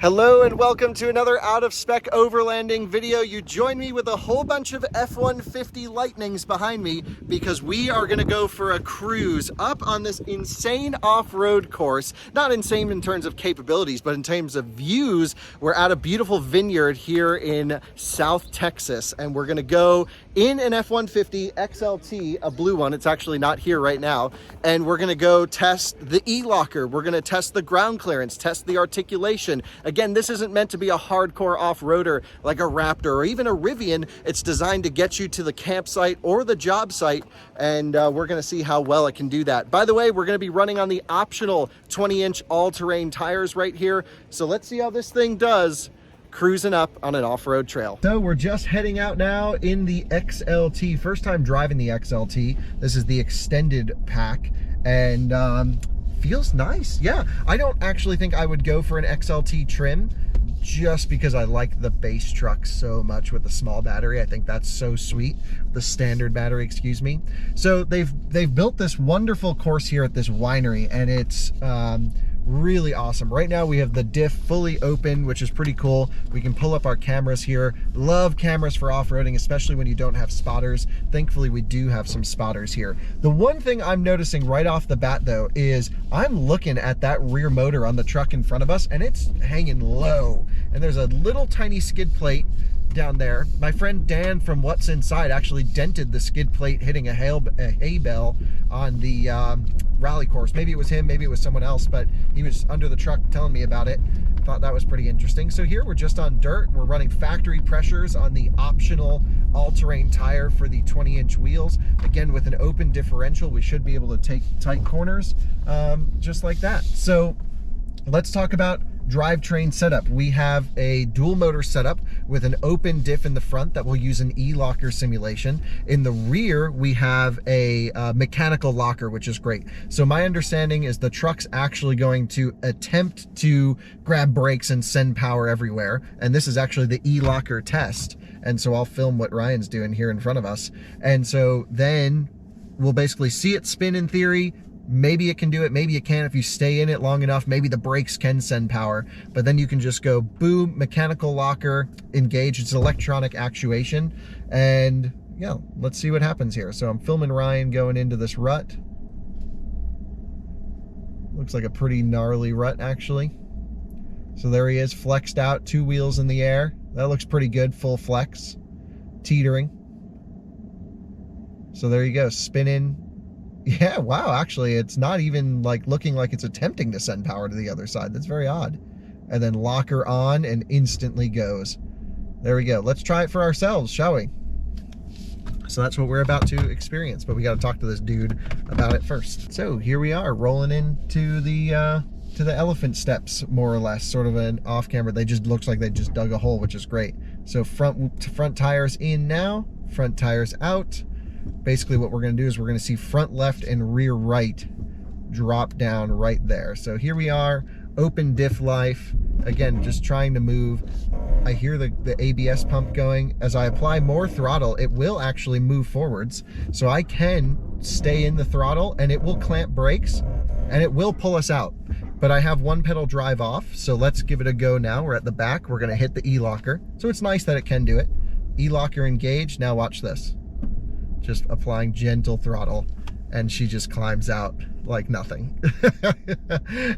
Hello and welcome to another out-of-spec overlanding video. You join me with a whole bunch of F-150 Lightnings behind me because we are going to go for a cruise up on this insane off-road course. Not insane in terms of capabilities, but in terms of views. We're at a beautiful vineyard here in South Texas, and we're going to go in an F-150 XLT, a blue one. It's actually not here right now. And we're going to go test the E-locker. We're going to test the ground clearance, test the articulation. Again, this isn't meant to be a hardcore off-roader like a Raptor or even a Rivian. It's designed to get you to the campsite or the job site, and we're going to see how well it can do that. By the way, we're going to be running on the optional 20-inch all-terrain tires right here. So let's see how this thing does cruising up on an off-road trail. So we're just heading out now in the XLT. First time driving the XLT. This is the extended pack, and feels nice. Yeah, I don't actually think I would go for an XLT trim just because I like the base truck so much with the small battery. I think that's so sweet. The standard battery, excuse me. So they've built this wonderful course here at this winery, and it's really awesome. Right now we have the diff fully open, which is pretty cool. We can pull up our cameras here. Love cameras for off-roading, especially when you don't have spotters. Thankfully we do have some spotters here. The one thing I'm noticing right off the bat though is I'm looking at that rear motor on the truck in front of us, and it's hanging low, and there's a little tiny skid plate down there. My friend Dan from What's Inside actually dented the skid plate hitting a hay bale on the rally course. Maybe it was him, maybe it was someone else, but he was under the truck telling me about it. Thought that was pretty interesting. So here we're just on dirt. We're running factory pressures on the optional all-terrain tire for the 20-inch wheels. Again, with an open differential, we should be able to take tight corners just like that. So let's talk about drivetrain setup. We have a dual motor setup with an open diff in the front that will use an E-locker simulation. In the rear, we have a mechanical locker, which is great. So my understanding is the truck's actually going to attempt to grab brakes and send power everywhere. And this is actually the E-locker test. And so I'll film what Ryan's doing here in front of us. And so then we'll basically see it spin in theory. Maybe it can do it, maybe it can't. If you stay in it long enough, maybe the brakes can send power, but then you can just go boom, mechanical locker, engage. It's electronic actuation, and yeah, let's see what happens here. So I'm filming Ryan going into this rut. Looks like a pretty gnarly rut, actually. So there he is, flexed out, 2 wheels in the air. That looks pretty good, full flex, teetering. So there you go, spinning. Yeah, wow, actually, it's not even like looking like it's attempting to send power to the other side. That's very odd. And then locker on and instantly goes. There we go. Let's try it for ourselves, shall we? So that's what we're about to experience, but we got to talk to this dude about it first. So here we are, rolling into the elephant steps, more or less, sort of an off camera. They just looks like they just dug a hole, which is great. So front tires in now, front tires out. Basically what we're going to do is we're going to see front left and rear right drop down right there. So here we are, open diff life. Again, just trying to move. I hear the ABS pump going. As I apply more throttle, it will actually move forwards. So I can stay in the throttle and it will clamp brakes and it will pull us out. But I have one pedal drive off, so let's give it a go now. We're at the back. We're going to hit the E-locker. So it's nice that it can do it. E-locker engaged. Now watch this. Just applying gentle throttle, and she just climbs out like nothing.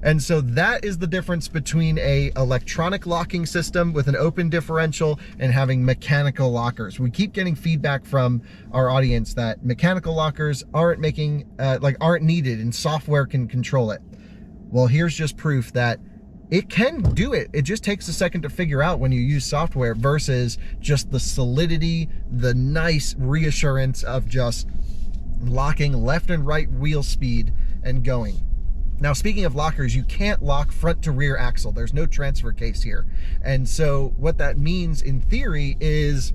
And so that is the difference between a electronic locking system with an open differential and having mechanical lockers. We keep getting feedback from our audience that mechanical lockers aren't aren't needed and software can control it. Well, here's just proof that it can do it. It just takes a second to figure out when you use software versus just the solidity, the nice reassurance of just locking left and right wheel speed and going. Now, speaking of lockers, you can't lock front to rear axle. There's no transfer case here. And so what that means in theory is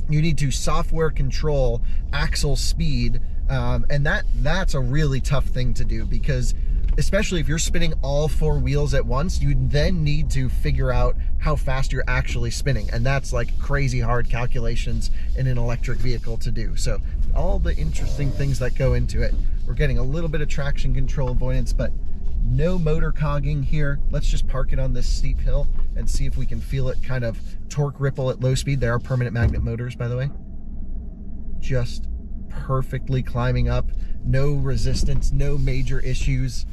you need to software control axle speed. And that's a really tough thing to do, because especially if you're spinning all 4 wheels at once, you then need to figure out how fast you're actually spinning. And that's like crazy hard calculations in an electric vehicle to do. So all the interesting things that go into it. We're getting a little bit of traction control avoidance, but No motor cogging here. Let's just park it on this steep hill and see if we can feel it kind of torque ripple at low speed. There are permanent magnet motors, by the way. Just perfectly climbing up. No resistance, no major issues.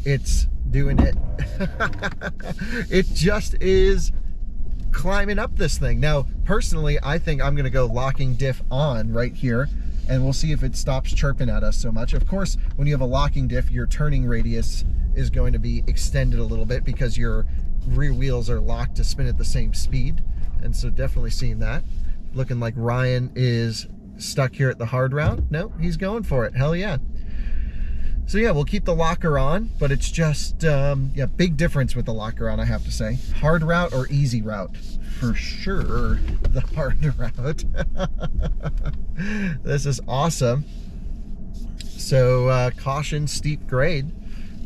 It's doing it. It just is climbing up this thing. Now, personally, I think I'm gonna go locking diff on right here, and we'll see if it stops chirping at us so much. Of course, when you have a locking diff, your turning radius is going to be extended a little bit because your rear wheels are locked to spin at the same speed. And so definitely seeing that. Looking like Ryan is stuck here at the hard route. No, he's going for it. Hell yeah. So yeah, we'll keep the locker on, but it's just, yeah, big difference with the locker on, I have to say. Hard route or easy route? For sure, the hard route. This is awesome. So caution, steep grade.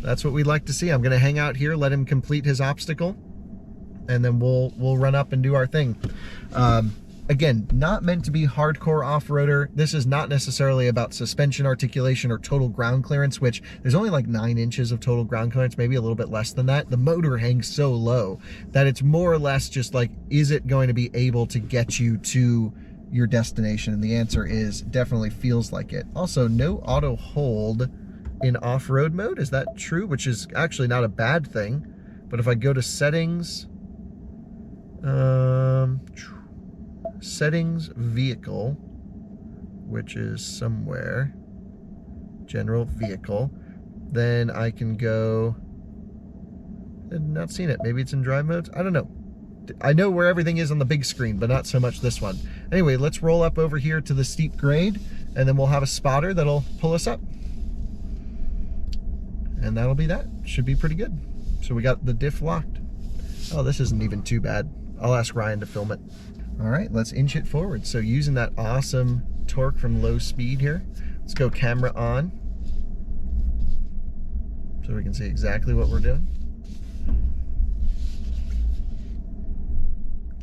That's what we'd like to see. I'm gonna hang out here, let him complete his obstacle, and then we'll run up and do our thing. Again, not meant to be hardcore off-roader. This is not necessarily about suspension articulation or total ground clearance, which there's only like 9 inches of total ground clearance, maybe a little bit less than that. The motor hangs so low that it's more or less just like, is it going to be able to get you to your destination? And the answer is definitely feels like it. Also, no auto hold in off-road mode. Is that true? Which is actually not a bad thing. But if I go to settings, settings, vehicle, which is somewhere, general vehicle, then I can go, I've not seen it, maybe it's in drive modes, I don't know. I know where everything is on the big screen, but not so much this one. Anyway, let's roll up over here to the steep grade, and then we'll have a spotter that'll pull us up. And that'll be that. Should be pretty good. So we got the diff locked. Oh, this isn't even too bad. I'll ask Ryan to film it. All right, let's inch it forward. So using that awesome torque from low speed here, let's go camera on so we can see exactly what we're doing.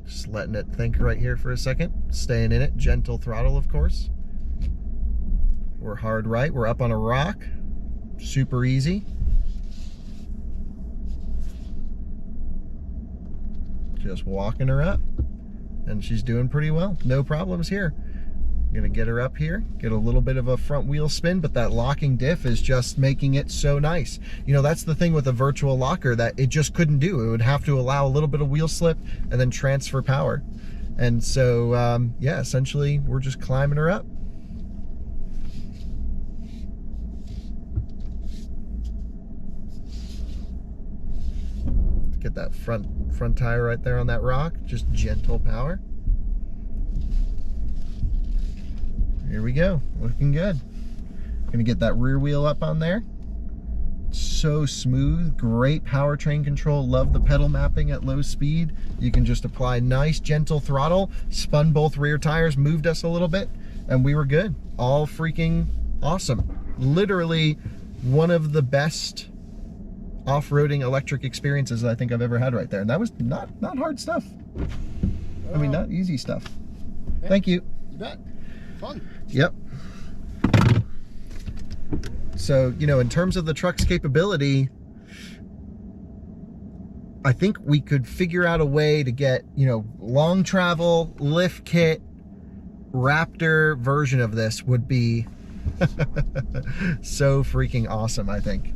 Just letting it think right here for a second. Staying in it, gentle throttle, of course. We're hard right, we're up on a rock. Super easy. Just walking her up. And she's doing pretty well. No problems here. I'm gonna get her up here, get a little bit of a front wheel spin, but that locking diff is just making it so nice. You know, that's the thing with a virtual locker that it just couldn't do. It would have to allow a little bit of wheel slip and then transfer power. And so, yeah, essentially we're just climbing her up. Get that front tire right there on that rock, just gentle power. Here we go, looking good. Gonna get that rear wheel up on there. So smooth, great powertrain control. Love the pedal mapping at low speed. You can just apply nice gentle throttle, spun both rear tires, moved us a little bit, and we were good. All freaking awesome. Literally one of the best off-roading electric experiences that I think I've ever had right there. And that was not hard stuff. I mean, not easy stuff. Yeah, thank you. You bet. Fun. Yep. So, you know, in terms of the truck's capability, I think we could figure out a way to get, you know, long travel, lift kit, Raptor version of this would be so freaking awesome, I think.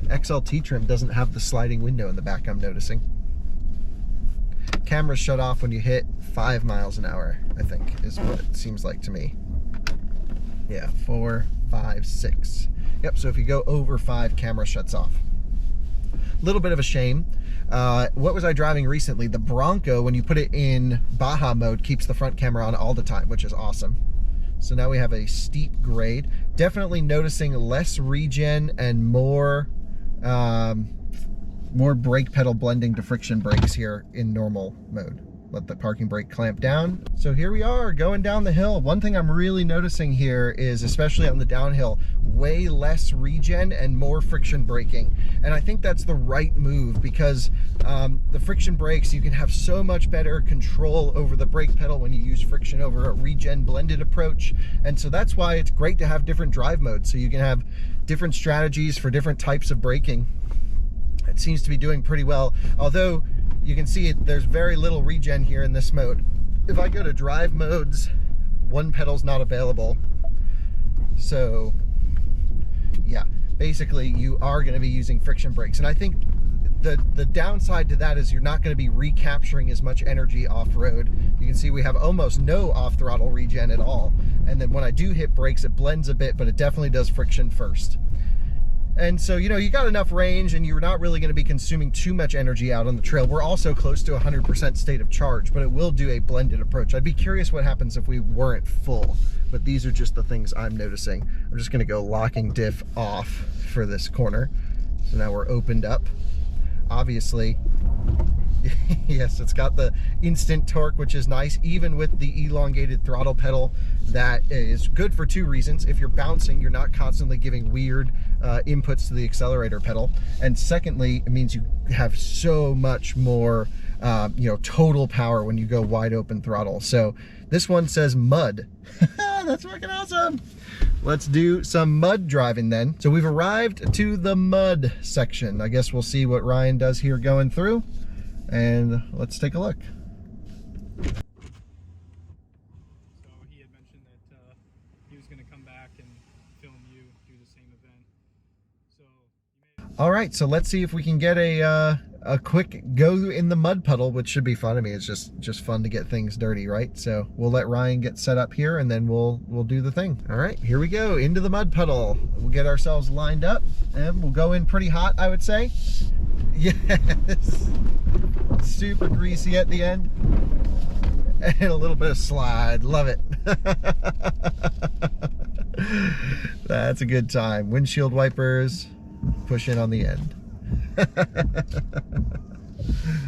XLT trim doesn't have the sliding window in the back, I'm noticing. Cameras shut off when you hit 5 miles an hour, I think, is what it seems like to me. Yeah, 4, 5, 6. Yep, so if you go over 5, camera shuts off. Little bit of a shame. What was I driving recently? The Bronco, when you put it in Baja mode, keeps the front camera on all the time, which is awesome. So now we have a steep grade. Definitely noticing less regen and more brake pedal blending to friction brakes here in normal mode. let the parking brake clamp down. So here we are going down the hill. One thing I'm really noticing here is, especially on the downhill, way less regen and more friction braking. And I think that's the right move, because the friction brakes, you can have so much better control over the brake pedal when you use friction over a regen blended approach. And so that's why it's great to have different drive modes, so you can have different strategies for different types of braking. It seems to be doing pretty well, although you can see there's very little regen here in this mode. If I go to drive modes, one pedal's not available. So yeah, basically you are going to be using friction brakes. And I think the downside to that is you're not going to be recapturing as much energy off-road. You can see we have almost no off-throttle regen at all. And then when I do hit brakes, it blends a bit, but it definitely does friction first. And so, you know, you got enough range and you're not really going to be consuming too much energy out on the trail. We're also close to 100% state of charge, but it will do a blended approach. I'd be curious what happens if we weren't full, but these are just the things I'm noticing. I'm just going to go locking diff off for this corner. So now we're opened up. Obviously, yes, it's got the instant torque, which is nice, even with the elongated throttle pedal. That is good for two reasons. If you're bouncing, you're not constantly giving weird inputs to the accelerator pedal. And secondly, it means you have so much more you know, total power when you go wide open throttle. So this one says mud. That's fucking awesome. Let's do some mud driving then. So we've arrived to the mud section. I guess we'll see what Ryan does here going through, and let's take a look. So he had mentioned that he was going to come back and film you do the same event. So all right, so let's see if we can get a quick go in the mud puddle, which should be fun. I mean, it's just fun to get things dirty, right? So we'll let Ryan get set up here, and then we'll do the thing. All right, here we go into the mud puddle. We'll get ourselves lined up, and we'll go in pretty hot, I would say. Yes, super greasy at the end, and a little bit of slide. Love it. That's a good time. Windshield wipers, push in on the end.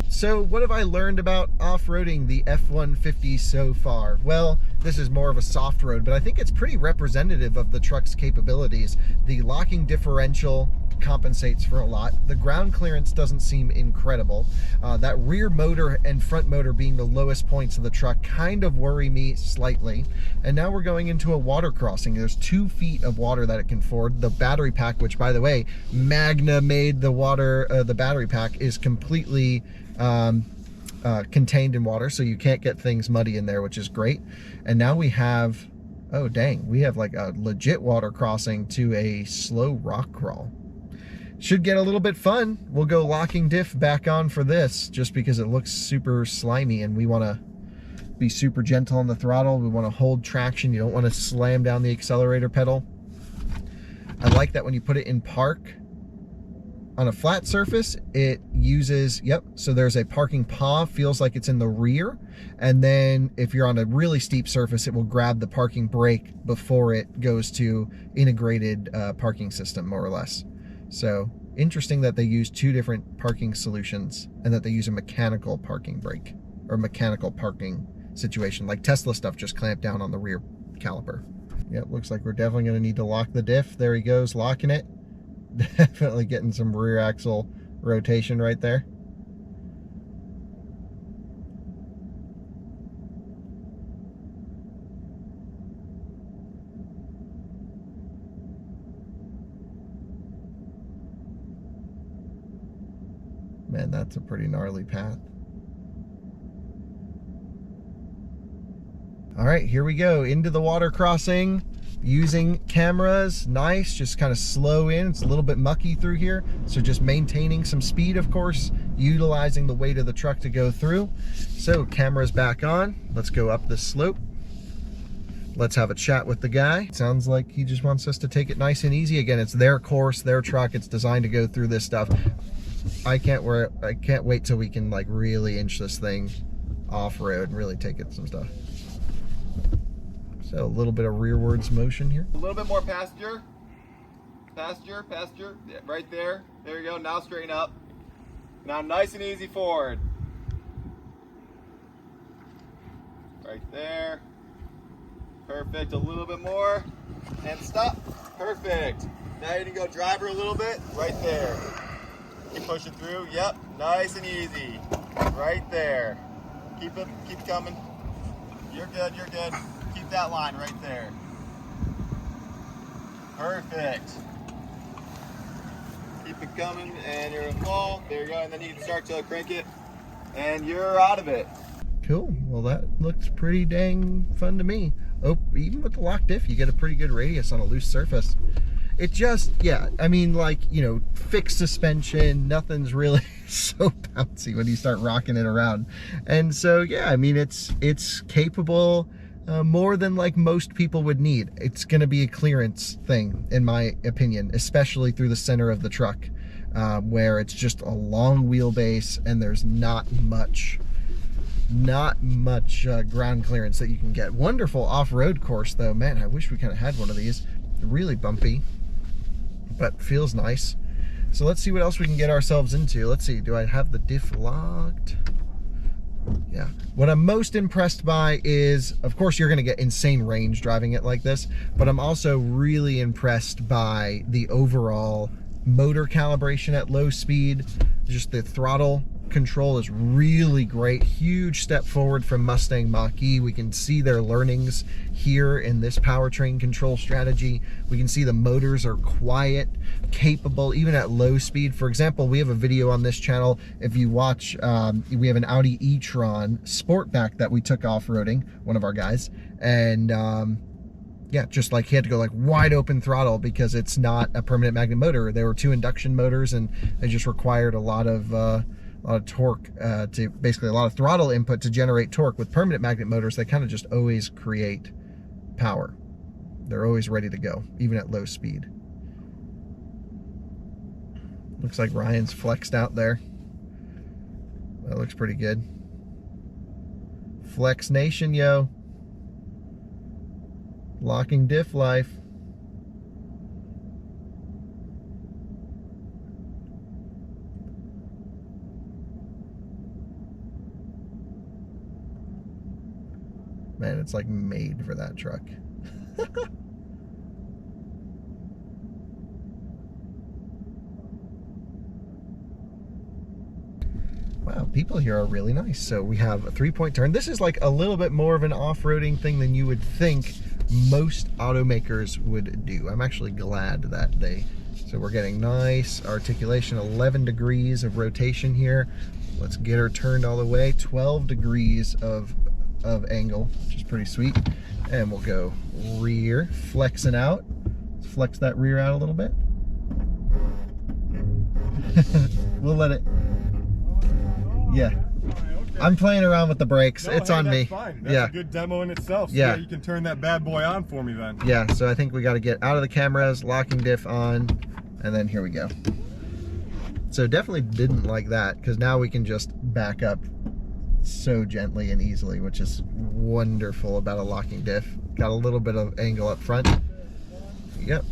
So what have I learned about off-roading the F-150 so far? Well, this is more of a soft road, but I think it's pretty representative of the truck's capabilities. The locking differential compensates for a lot. The ground clearance doesn't seem incredible. That rear motor and front motor being the lowest points of the truck kind of worry me slightly. And now we're going into a water crossing. There's 2 feet of water that it can ford. The battery pack, which by the way, Magna made the water, the battery pack is completely contained in water, so you can't get things muddy in there, which is great. And now we have, oh dang, we have like a legit water crossing to a slow rock crawl. Should get a little bit fun. We'll go locking diff back on for this, just because it looks super slimy and we want to be super gentle on the throttle. We want to hold traction. You don't want to slam down the accelerator pedal. I like that when you put it in park on a flat surface, it uses, yep, so there's a parking paw, feels like it's in the rear. And then if you're on a really steep surface, it will grab the parking brake before it goes to integrated parking system, more or less. So interesting that they use 2 different parking solutions and that they use a mechanical parking brake or mechanical parking situation. Like Tesla stuff just clamped down on the rear caliper. Yep, looks like we're definitely going to need to lock the diff. There he goes, locking it. Definitely getting some rear axle rotation right there. Man, that's a pretty gnarly path. All right, here we go into the water crossing using cameras. Nice, just kind of slow in. It's a little bit mucky through here, so just maintaining some speed, of course, utilizing the weight of the truck to go through. So cameras back on. Let's go up this slope. Let's have a chat with the guy. Sounds like he just wants us to take it nice and easy. Again, it's their course, their truck. It's designed to go through this stuff. I can't wait till we can like really inch this thing off-road and really take it some stuff. So a little bit of rearwards motion here. A little bit more passenger. Passenger. Yeah, right there. There you go. Now straighten up. Now nice and easy forward. Right there. Perfect. A little bit more. And stop. Perfect. Now you can go driver a little bit. Right there. Keep pushing through. Yep. Nice and easy. Right there. Keep it. Keep coming. You're good. You're good. Keep that line right there. Perfect. Keep it coming, and you're in fall. There you go. And then you can start to crank it, and you're out of it. Cool. Well, that looks pretty dang fun to me. Oh, even with the lock diff, you get a pretty good radius on a loose surface. It just, yeah, I mean, like, you know, fixed suspension, nothing's really so bouncy when you start rocking it around. And so, yeah, I mean, it's capable more than like most people would need. It's going to be a clearance thing, in my opinion, especially through the center of the truck, where it's just a long wheelbase and there's not much ground clearance that you can get. Wonderful off-road course though. Man, I wish we kind of had one of these. Really bumpy, but feels nice. So let's see what else we can get ourselves into. Let's see, do I have the diff locked? Yeah. What I'm most impressed by is, of course, you're going to get insane range driving it like this, but I'm also really impressed by the overall motor calibration at low speed. Just the throttle control is really great. Huge step forward from Mustang Mach-E. We can see their learnings here in this powertrain control strategy. We can see the motors are quiet, capable, even at low speed. For example, we have a video on this channel. If you watch, we have an Audi e-tron Sportback that we took off-roading, one of our guys, and yeah, just like he had to go like wide open throttle because it's not a permanent magnet motor. There were 2 induction motors, and they just required a lot of torque, to basically a lot of throttle input to generate torque. With permanent magnet motors, they kind of just always create power. They're always ready to go, even at low speed. Looks like Ryan's flexed out there. That looks pretty good. Flex Nation, yo. Locking diff life. Man, it's like made for that truck. Wow, people here are really nice. So we have a 3-point turn. This is like a little bit more of an off-roading thing than you would think most automakers would do. I'm actually glad that so we're getting nice articulation, 11 degrees of rotation here. Let's get her turned all the way, 12 degrees of angle, which is pretty sweet. And we'll go rear, flexing out. Let's flex that rear out a little bit. We'll let it, yeah. I'm playing around with the brakes. It's on me. Fine. That's yeah, a good demo in itself. So yeah, you can turn that bad boy on for me then. Yeah, so I think we got to get out of the cameras, locking diff on, and then here we go. So definitely didn't like that, because now we can just back up so gently and easily, which is wonderful about a locking diff. Got a little bit of angle up front. Yep.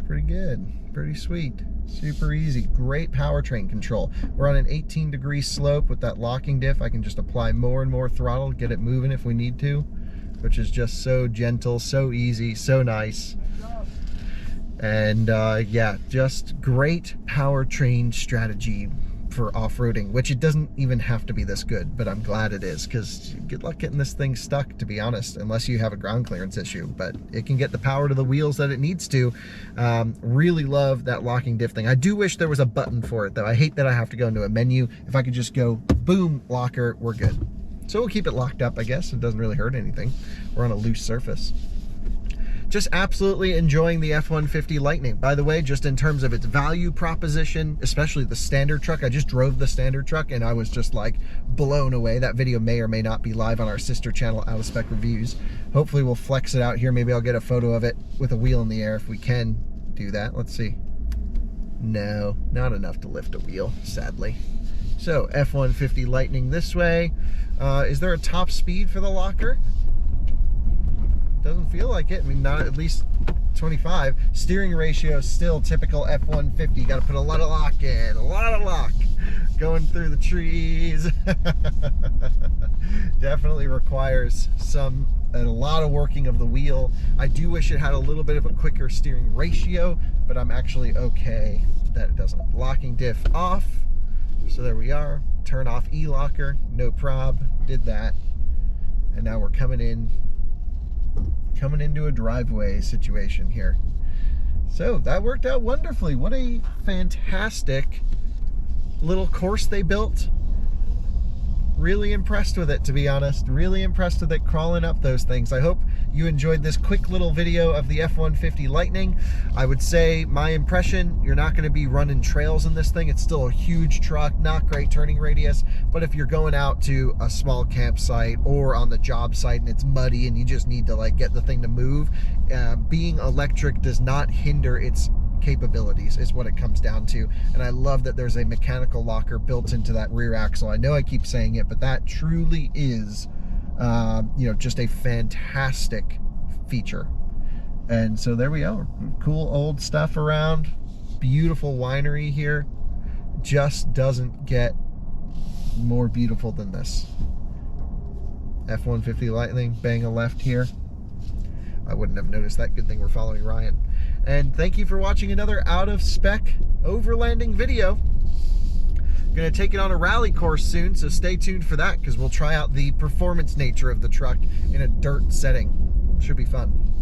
Pretty good, pretty sweet, super easy, great powertrain control. We're on an 18-degree slope with that locking diff. I can just apply more and more throttle, get it moving if we need to, which is just so gentle, so easy, so nice. And yeah, just great powertrain strategy for off-roading, which it doesn't even have to be this good, but I'm glad it is, because good luck getting this thing stuck, to be honest, unless you have a ground clearance issue. But it can get the power to the wheels that it needs to. Really love that locking diff thing. I do wish there was a button for it though. I hate that I have to go into a menu. If I could just go boom, locker, we're good. So we'll keep it locked up, I guess. It doesn't really hurt anything. We're on a loose surface. Just absolutely enjoying the F-150 Lightning. By the way, just in terms of its value proposition, especially the standard truck, I just drove the standard truck and I was just like blown away. That video may or may not be live on our sister channel, Out of Spec Reviews. Hopefully we'll flex it out here. Maybe I'll get a photo of it with a wheel in the air if we can do that. Let's see. No, not enough to lift a wheel, sadly. So F-150 Lightning this way. Is there a top speed for the locker? Doesn't feel like it. I mean, not at least 25. Steering ratio is still typical F-150. Got to put a lot of lock in, a lot of lock. Going through the trees. Definitely requires a lot of working of the wheel. I do wish it had a little bit of a quicker steering ratio, but I'm actually okay that it doesn't. Locking diff off. So there we are. Turn off e-locker, no prob, did that. And now we're coming into a driveway situation here. So that worked out wonderfully. What a fantastic little course they built. Really impressed with it, to be honest. Really impressed with it crawling up those things. I hope you enjoyed this quick little video of the F-150 Lightning. I would say my impression, you're not going to be running trails in this thing. It's still a huge truck, not great turning radius, but if you're going out to a small campsite or on the job site and it's muddy and you just need to like get the thing to move, being electric does not hinder its capabilities, is what it comes down to. And I love that there's a mechanical locker built into that rear axle. I know I keep saying it, but that truly is you know, just a fantastic feature. And so there we are. Cool old stuff around. Beautiful winery here. Just doesn't get more beautiful than this. F-150 Lightning, bang a left here. I wouldn't have noticed that. Good thing we're following Ryan. And thank you for watching another out-of-spec overlanding video. Gonna take it on a rally course soon, so stay tuned for that, because we'll try out the performance nature of the truck in a dirt setting. Should be fun.